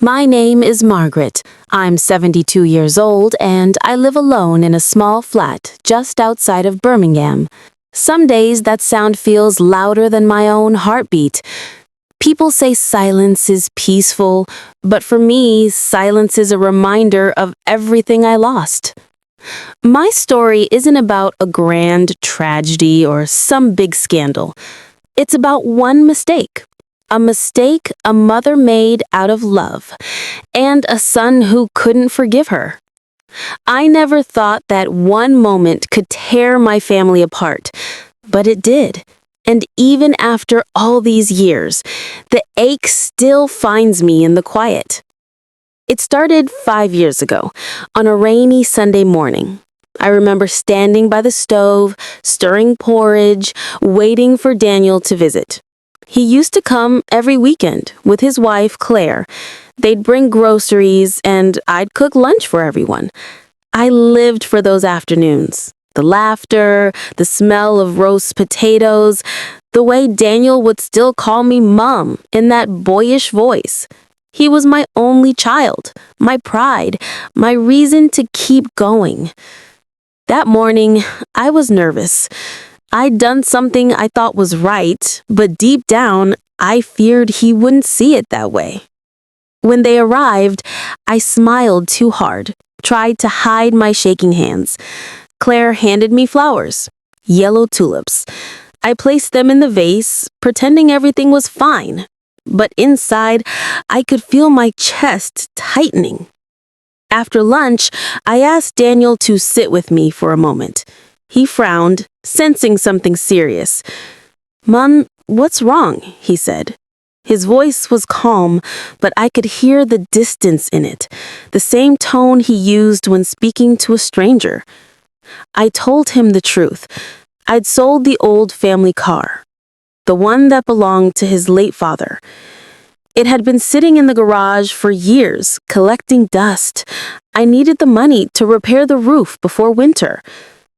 My name is Margaret. I'm 72 years old and I live alone in a small flat just outside of Birmingham. Some days that sound feels louder than my own heartbeat. People say silence is peaceful, but for me, silence is a reminder of everything I lost. My story isn't about a grand tragedy or some big scandal. It's about one mistake. A mistake a mother made out of love, and a son who couldn't forgive her. I never thought that one moment could tear my family apart, but it did. And even after all these years, the ache still finds me in the quiet. It started 5 years ago, on a rainy Sunday morning. I remember standing by the stove, stirring porridge, waiting for Daniel to visit. He used to come every weekend with his wife, Claire. They'd bring groceries, and I'd cook lunch for everyone. I lived for those afternoons. The laughter, the smell of roast potatoes, the way Daniel would still call me Mom in that boyish voice. He was my only child, my pride, my reason to keep going. That morning, I was nervous. I'd done something I thought was right, but deep down, I feared he wouldn't see it that way. When they arrived, I smiled too hard, tried to hide my shaking hands. Claire handed me flowers, yellow tulips. I placed them in the vase, pretending everything was fine. But inside, I could feel my chest tightening. After lunch, I asked Daniel to sit with me for a moment. He frowned, sensing something serious. "Mom, what's wrong?" he said. His voice was calm, but I could hear the distance in it, the same tone he used when speaking to a stranger. I told him the truth. I'd sold the old family car, the one that belonged to his late father. It had been sitting in the garage for years, collecting dust. I needed the money to repair the roof before winter.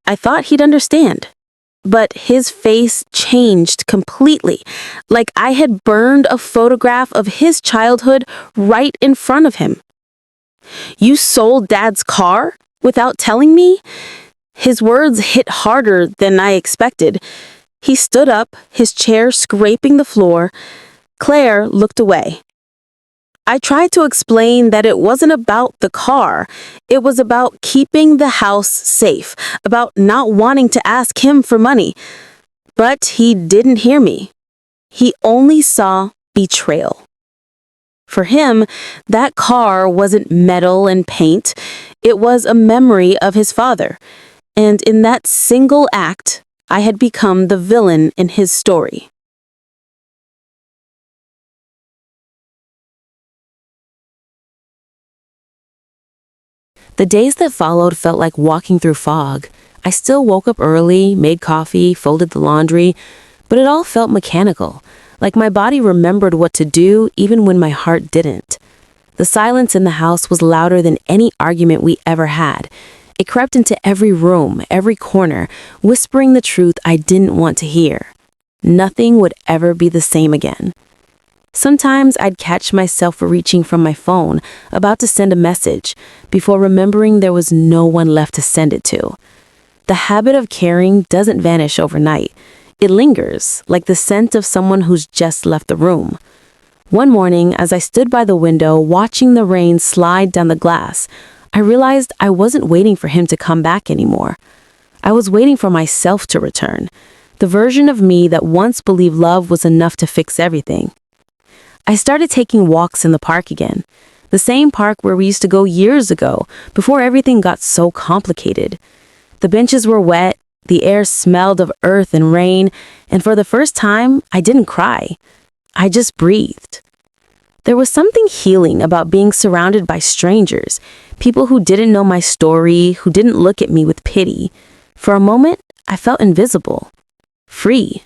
I thought he'd understand. But his face changed completely, like I had burned a photograph of his childhood right in front of him. "You sold Dad's car without telling me?" His words hit harder than I expected. He stood up, his chair scraping the floor. Claire looked away. I tried to explain that it wasn't about the car. It was about keeping the house safe, about not wanting to ask him for money. But he didn't hear me. He only saw betrayal. For him, that car wasn't metal and paint. It was a memory of his father. And in that single act, I had become the villain in his story. The days that followed felt like walking through fog. I still woke up early, made coffee, folded the laundry, but it all felt mechanical, like my body remembered what to do even when my heart didn't. The silence in the house was louder than any argument we ever had. It crept into every room, every corner, whispering the truth I didn't want to hear. Nothing would ever be the same again. Sometimes I'd catch myself reaching from my phone, about to send a message, before remembering there was no one left to send it to. The habit of caring doesn't vanish overnight. It lingers, like the scent of someone who's just left the room. One morning, as I stood by the window watching the rain slide down the glass, I realized I wasn't waiting for him to come back anymore. I was waiting for myself to return, the version of me that once believed love was enough to fix everything. I started taking walks in the park again, the same park where we used to go years ago, before everything got so complicated. The benches were wet, the air smelled of earth and rain, and for the first time, I didn't cry. I just breathed. There was something healing about being surrounded by strangers, people who didn't know my story, who didn't look at me with pity. For a moment, I felt invisible, free.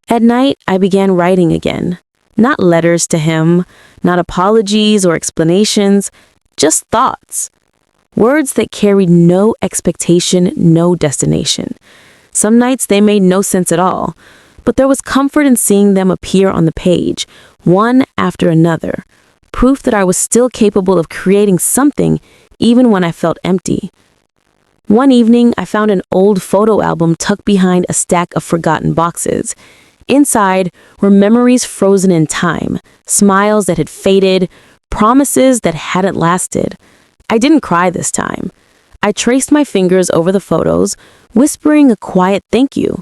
At night, I began writing again. Not letters to him, not apologies or explanations, just thoughts. Words that carried no expectation, no destination. Some nights they made no sense at all, but there was comfort in seeing them appear on the page, one after another, proof that I was still capable of creating something even when I felt empty. One evening, I found an old photo album tucked behind a stack of forgotten boxes. Inside were memories frozen in time, smiles that had faded, promises that hadn't lasted. I didn't cry this time. I traced my fingers over the photos, whispering a quiet thank you.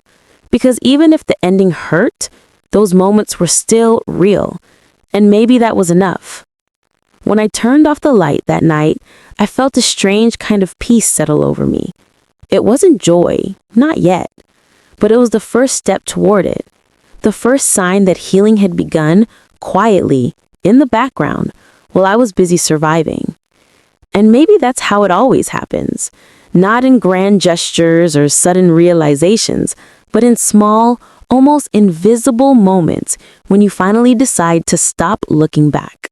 Because even if the ending hurt, those moments were still real. And maybe that was enough. When I turned off the light that night, I felt a strange kind of peace settle over me. It wasn't joy, not yet, but it was the first step toward it. The first sign that healing had begun, quietly, in the background, while I was busy surviving. And maybe that's how it always happens. Not in grand gestures or sudden realizations, but in small, almost invisible moments when you finally decide to stop looking back.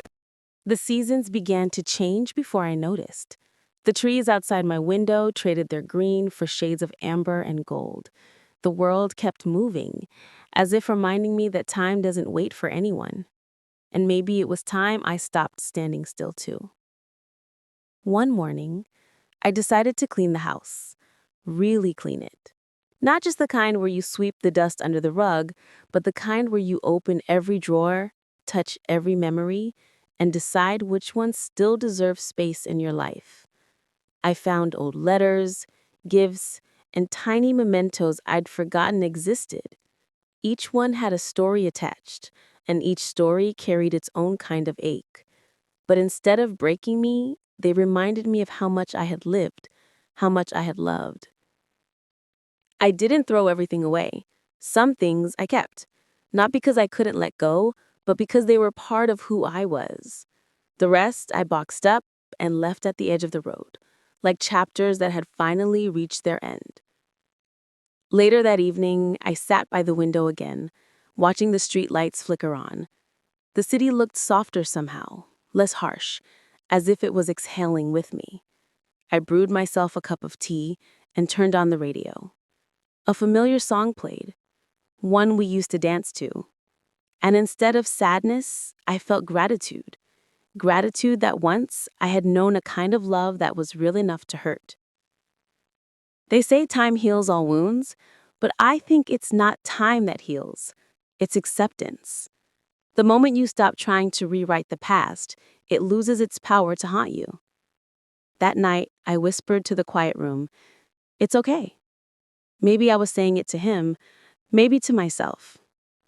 The seasons began to change before I noticed. The trees outside my window traded their green for shades of amber and gold. The world kept moving, as if reminding me that time doesn't wait for anyone. And maybe it was time I stopped standing still too. One morning, I decided to clean the house. Really clean it. Not just the kind where you sweep the dust under the rug, but the kind where you open every drawer, touch every memory, and decide which ones still deserve space in your life. I found old letters, gifts, and tiny mementos I'd forgotten existed. Each one had a story attached, and each story carried its own kind of ache. But instead of breaking me, they reminded me of how much I had lived, how much I had loved. I didn't throw everything away. Some things I kept, not because I couldn't let go, but because they were part of who I was. The rest I boxed up and left at the edge of the road, like chapters that had finally reached their end. Later that evening, I sat by the window again, watching the street lights flicker on. The city looked softer somehow, less harsh, as if it was exhaling with me. I brewed myself a cup of tea and turned on the radio. A familiar song played, one we used to dance to. And instead of sadness, I felt gratitude. Gratitude that once I had known a kind of love that was real enough to hurt. They say time heals all wounds, but I think it's not time that heals. It's acceptance. The moment you stop trying to rewrite the past, it loses its power to haunt you. That night, I whispered to the quiet room, "It's okay." Maybe I was saying it to him, maybe to myself.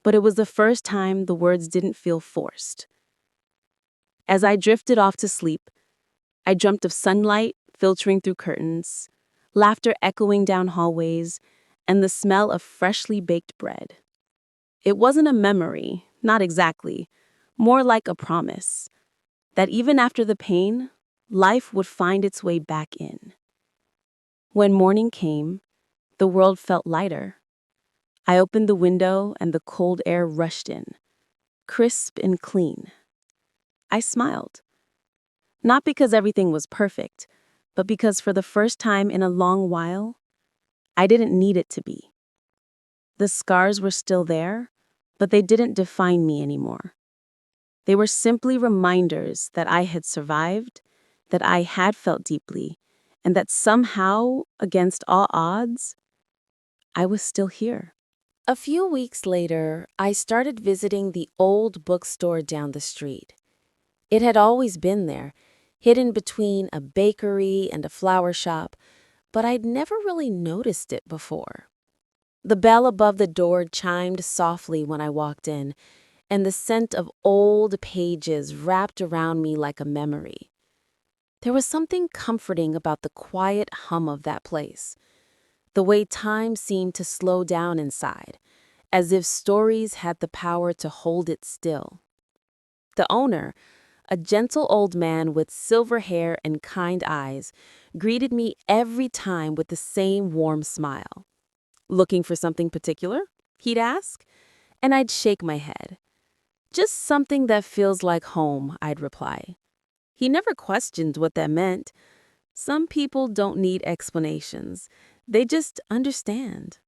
But it was the first time the words didn't feel forced. As I drifted off to sleep, I dreamt of sunlight filtering through curtains, laughter echoing down hallways, and the smell of freshly baked bread. It wasn't a memory, not exactly, more like a promise, that even after the pain, life would find its way back in. When morning came, the world felt lighter. I opened the window and the cold air rushed in, crisp and clean. I smiled. Not because everything was perfect, but because for the first time in a long while, I didn't need it to be. The scars were still there, but they didn't define me anymore. They were simply reminders that I had survived, that I had felt deeply, and that somehow, against all odds, I was still here. A few weeks later, I started visiting the old bookstore down the street. It had always been there, hidden between a bakery and a flower shop, but I'd never really noticed it before. The bell above the door chimed softly when I walked in, and the scent of old pages wrapped around me like a memory. There was something comforting about the quiet hum of that place, the way time seemed to slow down inside, as if stories had the power to hold it still. The owner, a gentle old man with silver hair and kind eyes, greeted me every time with the same warm smile. "Looking for something particular?" he'd ask, and I'd shake my head. "Just something that feels like home," I'd reply. He never questioned what that meant. Some people don't need explanations. They just understand.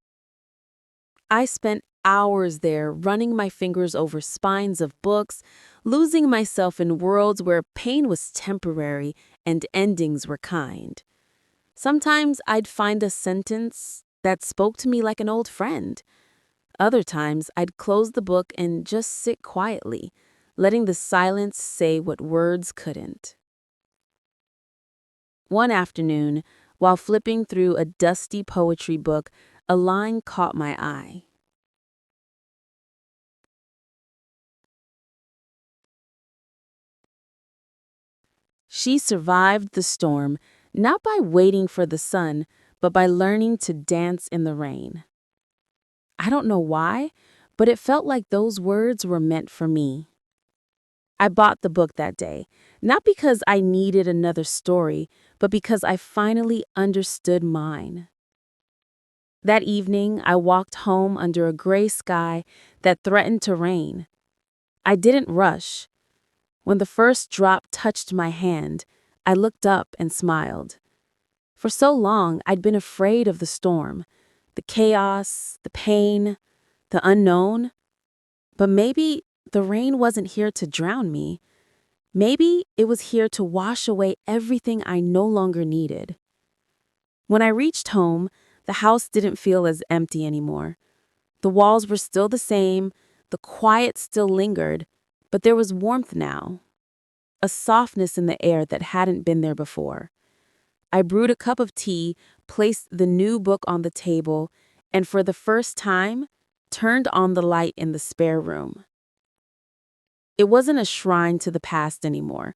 I spent hours there running my fingers over spines of books, losing myself in worlds where pain was temporary and endings were kind. Sometimes I'd find a sentence that spoke to me like an old friend. Other times I'd close the book and just sit quietly, letting the silence say what words couldn't. One afternoon, while flipping through a dusty poetry book, a line caught my eye. She survived the storm, not by waiting for the sun, but by learning to dance in the rain. I don't know why, but it felt like those words were meant for me. I bought the book that day, not because I needed another story, but because I finally understood mine. That evening, I walked home under a gray sky that threatened to rain. I didn't rush. When the first drop touched my hand, I looked up and smiled. For so long, I'd been afraid of the storm, the chaos, the pain, the unknown. But maybe the rain wasn't here to drown me. Maybe it was here to wash away everything I no longer needed. When I reached home, the house didn't feel as empty anymore. The walls were still the same, the quiet still lingered, but there was warmth now, a softness in the air that hadn't been there before. I brewed a cup of tea, placed the new book on the table, and for the first time, turned on the light in the spare room. It wasn't a shrine to the past anymore.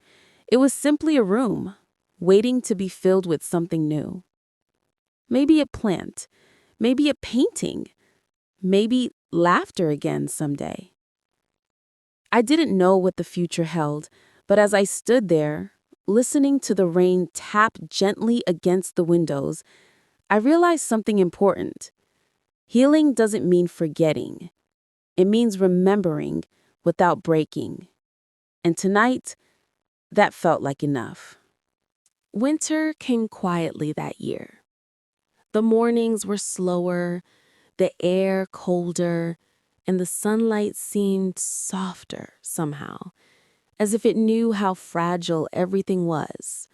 It was simply a room, waiting to be filled with something new. Maybe a plant, maybe a painting, maybe laughter again someday. I didn't know what the future held, but as I stood there, listening to the rain tap gently against the windows, I realized something important. Healing doesn't mean forgetting. It means remembering without breaking. And tonight, that felt like enough. Winter came quietly that year. The mornings were slower, the air colder, and the sunlight seemed softer somehow, as if it knew how fragile everything was.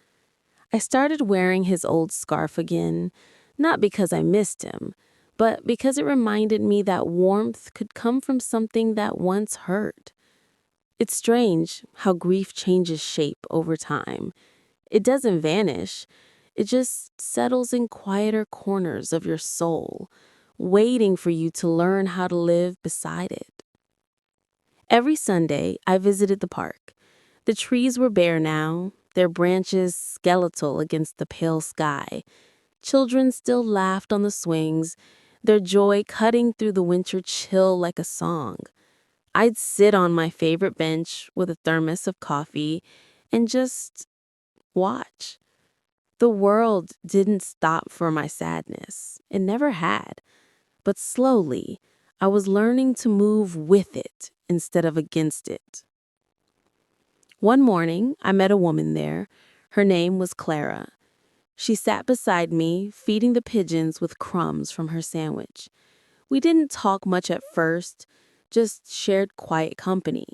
I started wearing his old scarf again, not because I missed him, but because it reminded me that warmth could come from something that once hurt. It's strange how grief changes shape over time. It doesn't vanish. It just settles in quieter corners of your soul, waiting for you to learn how to live beside it. Every Sunday, I visited the park. The trees were bare now, their branches skeletal against the pale sky. Children still laughed on the swings, their joy cutting through the winter chill like a song. I'd sit on my favorite bench with a thermos of coffee and just watch. The world didn't stop for my sadness. It never had. But slowly, I was learning to move with it instead of against it. One morning, I met a woman there. Her name was Clara. She sat beside me, feeding the pigeons with crumbs from her sandwich. We didn't talk much at first, just shared quiet company.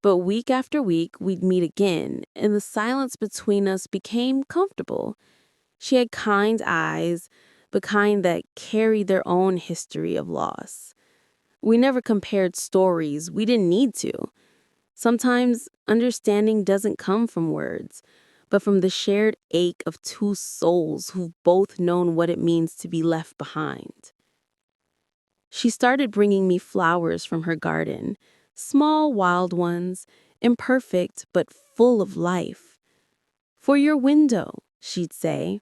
But week after week, we'd meet again, and the silence between us became comfortable. She had kind eyes, but kind that carried their own history of loss. We never compared stories. We didn't need to. Sometimes understanding doesn't come from words, but from the shared ache of two souls who've both known what it means to be left behind. She started bringing me flowers from her garden, small wild ones, imperfect but full of life. "For your window," she'd say,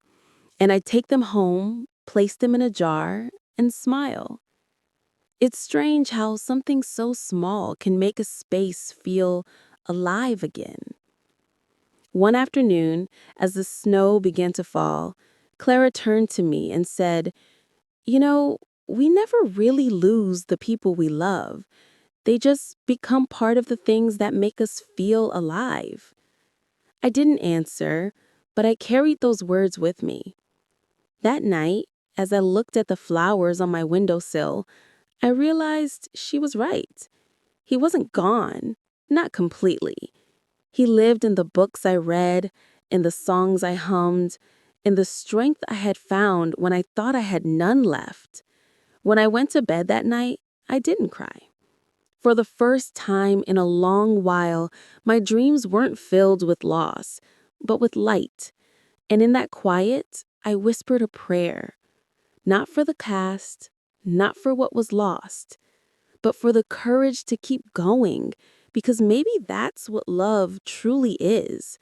and I'd take them home, place them in a jar, and smile. It's strange how something so small can make a space feel alive again. One afternoon, as the snow began to fall, Clara turned to me and said, "You know, we never really lose the people we love. They just become part of the things that make us feel alive." I didn't answer, but I carried those words with me. That night, as I looked at the flowers on my windowsill, I realized she was right. He wasn't gone. not completely. He lived in the books I read, in the songs I hummed, in the strength I had found when I thought I had none left. When I went to bed that night, I didn't cry. For the first time in a long while, my dreams weren't filled with loss, but with light. And in that quiet, I whispered a prayer, not for the past, not for what was lost, but for the courage to keep going, because maybe that's what love truly is.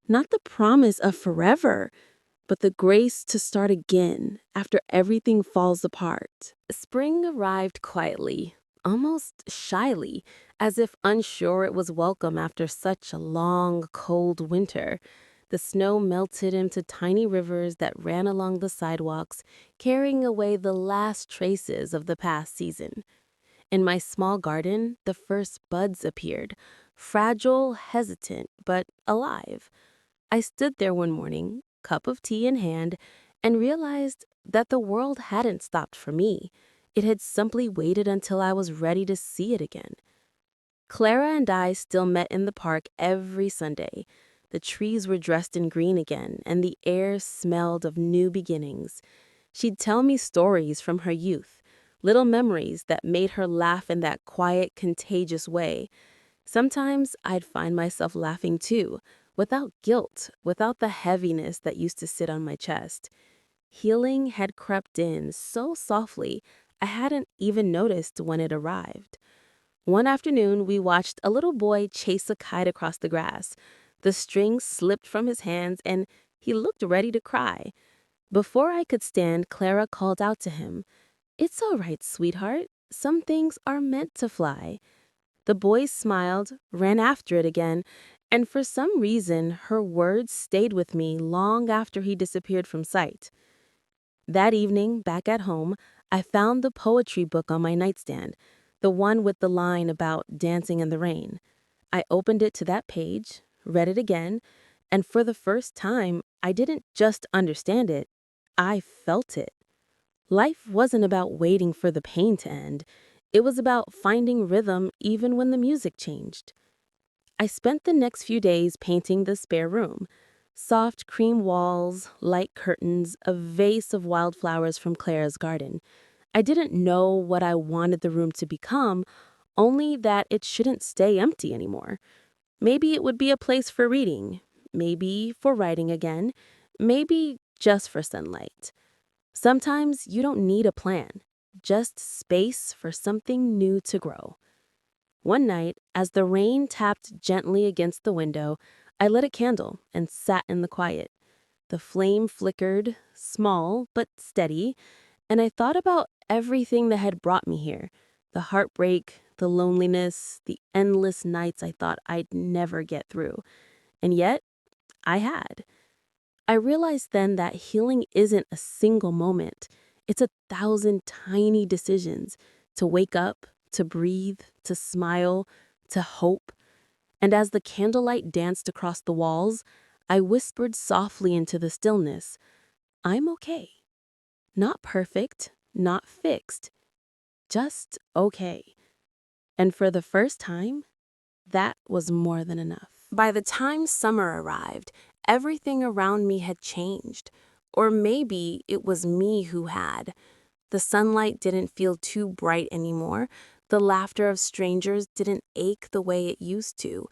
Not the promise of forever, but the grace to start again after everything falls apart. Spring arrived quietly, almost shyly, as if unsure it was welcome after such a long, cold winter. The snow melted into tiny rivers that ran along the sidewalks, carrying away the last traces of the past season. In my small garden, the first buds appeared, fragile, hesitant, but alive. I stood there one morning, cup of tea in hand, and realized that the world hadn't stopped for me. It had simply waited until I was ready to see it again. Clara and I still met in the park every Sunday. The trees were dressed in green again, and the air smelled of new beginnings. She'd tell me stories from her youth, little memories that made her laugh in that quiet, contagious way. Sometimes I'd find myself laughing too, without guilt, without the heaviness that used to sit on my chest. Healing had crept in so softly, I hadn't even noticed when it arrived. One afternoon, we watched a little boy chase a kite across the grass. The string slipped from his hands, and he looked ready to cry. Before I could stand, Clara called out to him, "It's all right, sweetheart. Some things are meant to fly." The boy smiled, ran after it again, and for some reason, her words stayed with me long after he disappeared from sight. That evening, back at home, I found the poetry book on my nightstand, the one with the line about dancing in the rain. I opened it to that page, read it again, and for the first time, I didn't just understand it, I felt it. Life wasn't about waiting for the pain to end. It was about finding rhythm even when the music changed. I spent the next few days painting the spare room. Soft cream walls, light curtains, a vase of wildflowers from Clara's garden. I didn't know what I wanted the room to become, only that it shouldn't stay empty anymore. Maybe it would be a place for reading, maybe for writing again, maybe just for sunlight. Sometimes you don't need a plan, just space for something new to grow. One night, as the rain tapped gently against the window, I lit a candle and sat in the quiet. The flame flickered, small but steady, and I thought about everything that had brought me here. The heartbreak, the loneliness, the endless nights I thought I'd never get through. And yet, I had. I realized then that healing isn't a single moment. It's 1,000 tiny decisions to wake up, to breathe, to smile, to hope. And as the candlelight danced across the walls, I whispered softly into the stillness, "I'm okay. Not perfect, not fixed, just okay." And for the first time, that was more than enough. By the time summer arrived, everything around me had changed. Or maybe it was me who had. The sunlight didn't feel too bright anymore. The laughter of strangers didn't ache the way it used to.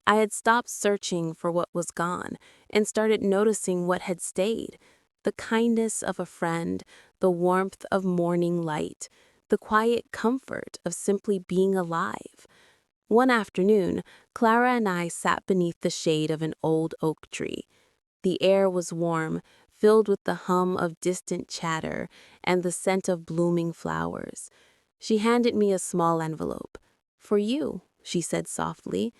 I had stopped searching for what was gone and started noticing what had stayed. The kindness of a friend, the warmth of morning light, the quiet comfort of simply being alive. One afternoon, Clara and I sat beneath the shade of an old oak tree. The air was warm, filled with the hum of distant chatter and the scent of blooming flowers. She handed me a small envelope. "For you," she said softly.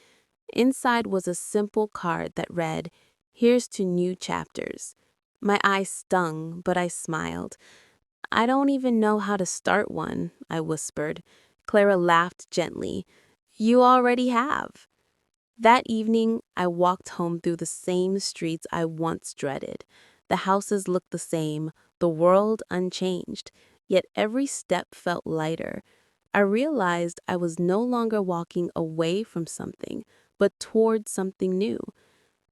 Inside was a simple card that read, "Here's to new chapters." My eyes stung, but I smiled. "I don't even know how to start one," I whispered. Clara laughed gently. "You already have." That evening, I walked home through the same streets I once dreaded. The houses looked the same, the world unchanged, yet every step felt lighter. I realized I was no longer walking away from something, but toward something new.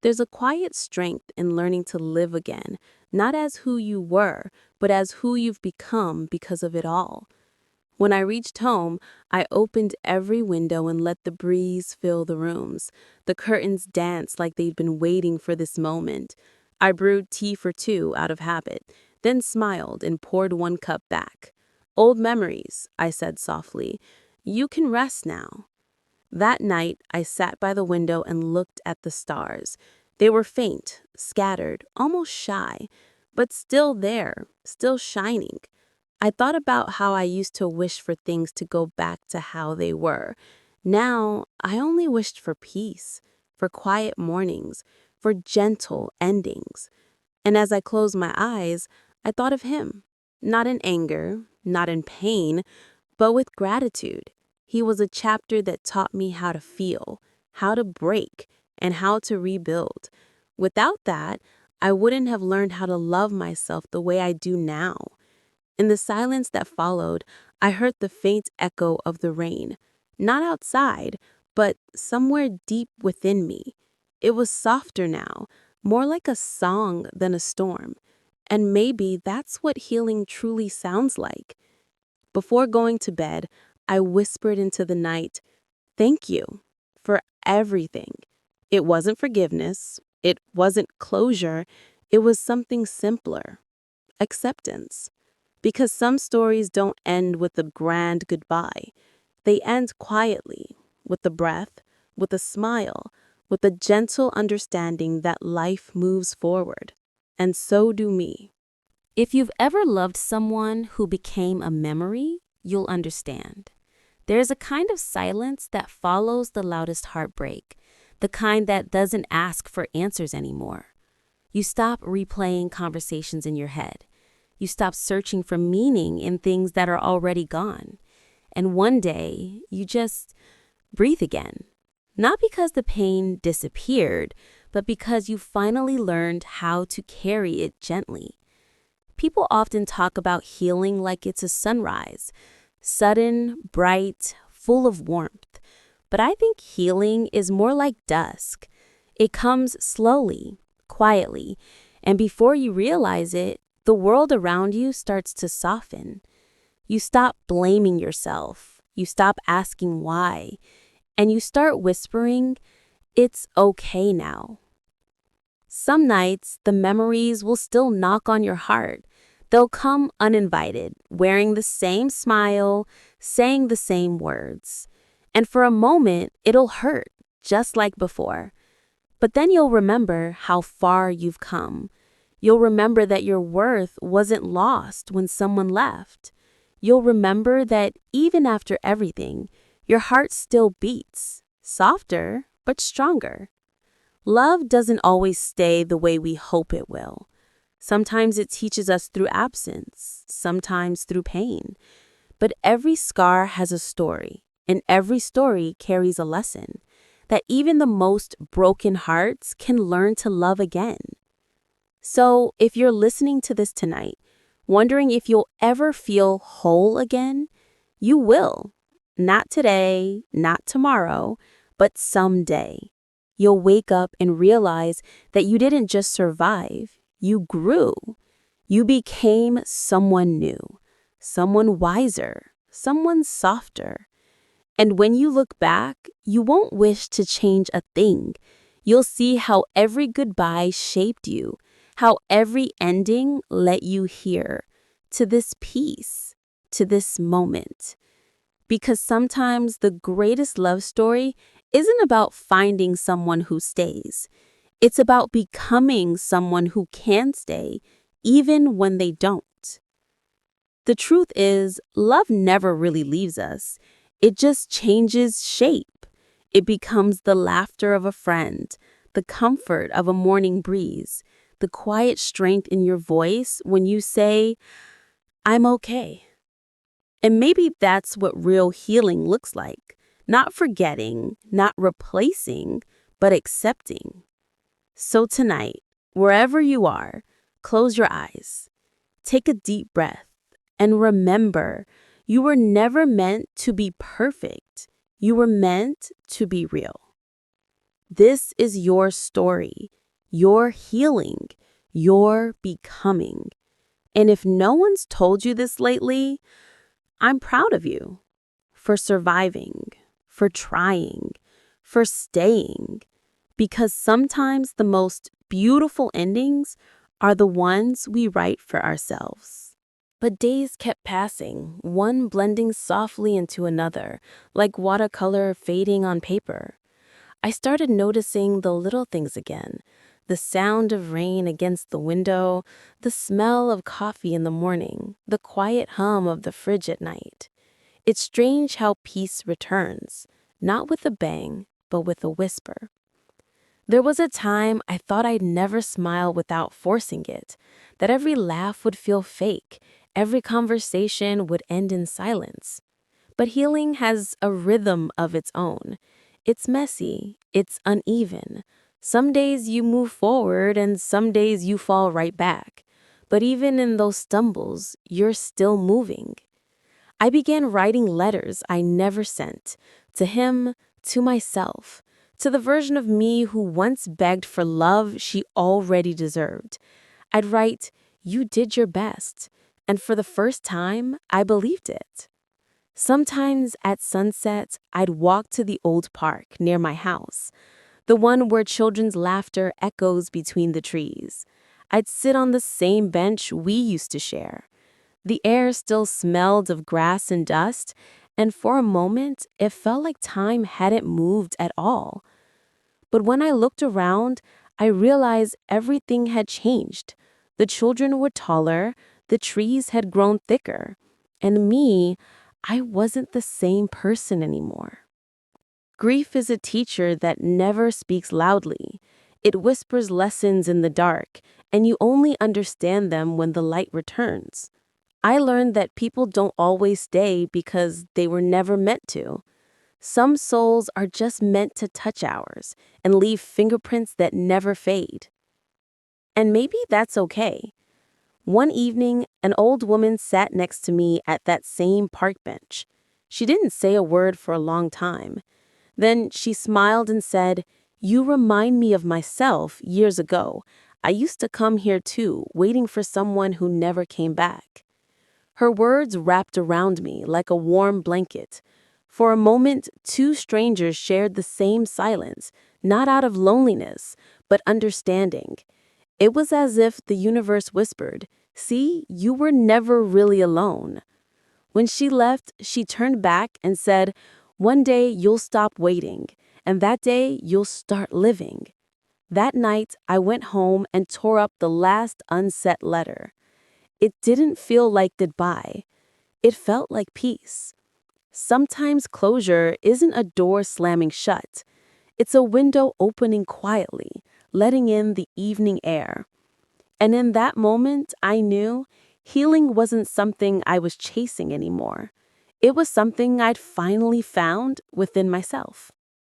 There's a quiet strength in learning to live again, not as who you were, but as who you've become because of it all. When I reached home, I opened every window and let the breeze fill the rooms. The curtains danced like they'd been waiting for this moment. I brewed tea for two out of habit, then smiled and poured one cup back. Old memories, I said softly. You can rest now. That night, I sat by the window and looked at the stars. They were faint, scattered, almost shy, but still there, still shining. I thought about how I used to wish for things to go back to how they were. Now, I only wished for peace, for quiet mornings, for gentle endings. And as I closed my eyes, I thought of him, not in anger, not in pain, but with gratitude. He was a chapter that taught me how to feel, how to break, and how to rebuild. Without that, I wouldn't have learned how to love myself the way I do now. In the silence that followed, I heard the faint echo of the rain, not outside, but somewhere deep within me. It was softer now, more like a song than a storm. And maybe that's what healing truly sounds like. Before going to bed, I whispered into the night, "Thank you for everything." It wasn't forgiveness, it wasn't closure, it was something simpler: acceptance. Because some stories don't end with a grand goodbye. They end quietly, with a breath, with a smile, with a gentle understanding that life moves forward. And so do me. If you've ever loved someone who became a memory, you'll understand. There's a kind of silence that follows the loudest heartbreak, the kind that doesn't ask for answers anymore. You stop replaying conversations in your head. You stop searching for meaning in things that are already gone. And one day, you just breathe again. Not because the pain disappeared, but because you finally learned how to carry it gently. People often talk about healing like it's a sunrise, sudden, bright, full of warmth. But I think healing is more like dusk. It comes slowly, quietly, and before you realize it, the world around you starts to soften. You stop blaming yourself. You stop asking why. And you start whispering, "It's okay now." Some nights, the memories will still knock on your heart. They'll come uninvited, wearing the same smile, saying the same words. And for a moment, it'll hurt, just like before. But then you'll remember how far you've come. You'll remember that your worth wasn't lost when someone left. You'll remember that even after everything, your heart still beats, softer but stronger. Love doesn't always stay the way we hope it will. Sometimes it teaches us through absence, sometimes through pain. But every scar has a story, and every story carries a lesson that even the most broken hearts can learn to love again. So, if you're listening to this tonight, wondering if you'll ever feel whole again, you will. Not today, not tomorrow, but someday. You'll wake up and realize that you didn't just survive, you grew. You became someone new, someone wiser, someone softer. And when you look back, you won't wish to change a thing. You'll see how every goodbye shaped you, how every ending let you here, to this peace, to this moment. Because sometimes the greatest love story isn't about finding someone who stays. It's about becoming someone who can stay, even when they don't. The truth is, love never really leaves us. It just changes shape. It becomes the laughter of a friend, the comfort of a morning breeze, the quiet strength in your voice when you say, "I'm okay." And maybe that's what real healing looks like. Not forgetting, not replacing, but accepting. So tonight, wherever you are, close your eyes. Take a deep breath and remember, You were never meant to be perfect. You were meant to be real. This is your story, your healing, your becoming. And if no one's told you this lately, I'm proud of you for surviving, for trying, for staying. Because sometimes the most beautiful endings are the ones we write for ourselves. But days kept passing, one blending softly into another, like watercolor fading on paper. I started noticing the little things again. The sound of rain against the window, the smell of coffee in the morning, the quiet hum of the fridge at night. It's strange how peace returns, not with a bang, but with a whisper. There was a time I thought I'd never smile without forcing it, that every laugh would feel fake, every conversation would end in silence. But healing has a rhythm of its own. It's messy, it's uneven. Some days you move forward and some days you fall right back. But even in those stumbles, you're still moving. I began writing letters I never sent, to him, to myself, to the version of me who once begged for love she already deserved. I'd write, "You did your best," and for the first time, I believed it. Sometimes at sunset, I'd walk to the old park near my house, the one where children's laughter echoes between the trees. I'd sit on the same bench we used to share. The air still smelled of grass and dust, and for a moment, it felt like time hadn't moved at all. But when I looked around, I realized everything had changed. The children were taller, the trees had grown thicker, and me, I wasn't the same person anymore. Grief is a teacher that never speaks loudly. It whispers lessons in the dark, and you only understand them when the light returns. I learned that people don't always stay because they were never meant to. Some souls are just meant to touch ours and leave fingerprints that never fade. And maybe that's okay. One evening, an old woman sat next to me at that same park bench. She didn't say a word for a long time. Then she smiled and said, "You remind me of myself years ago. I used to come here too, waiting for someone who never came back." Her words wrapped around me like a warm blanket. For a moment, two strangers shared the same silence, not out of loneliness, but understanding. It was as if the universe whispered, "See, you were never really alone." When she left, she turned back and said, "One day you'll stop waiting, and that day you'll start living." That night, I went home and tore up the last unset letter. It didn't feel like goodbye. It felt like peace. Sometimes closure isn't a door slamming shut. It's a window opening quietly, letting in the evening air. And in that moment, I knew healing wasn't something I was chasing anymore. It was something I'd finally found within myself.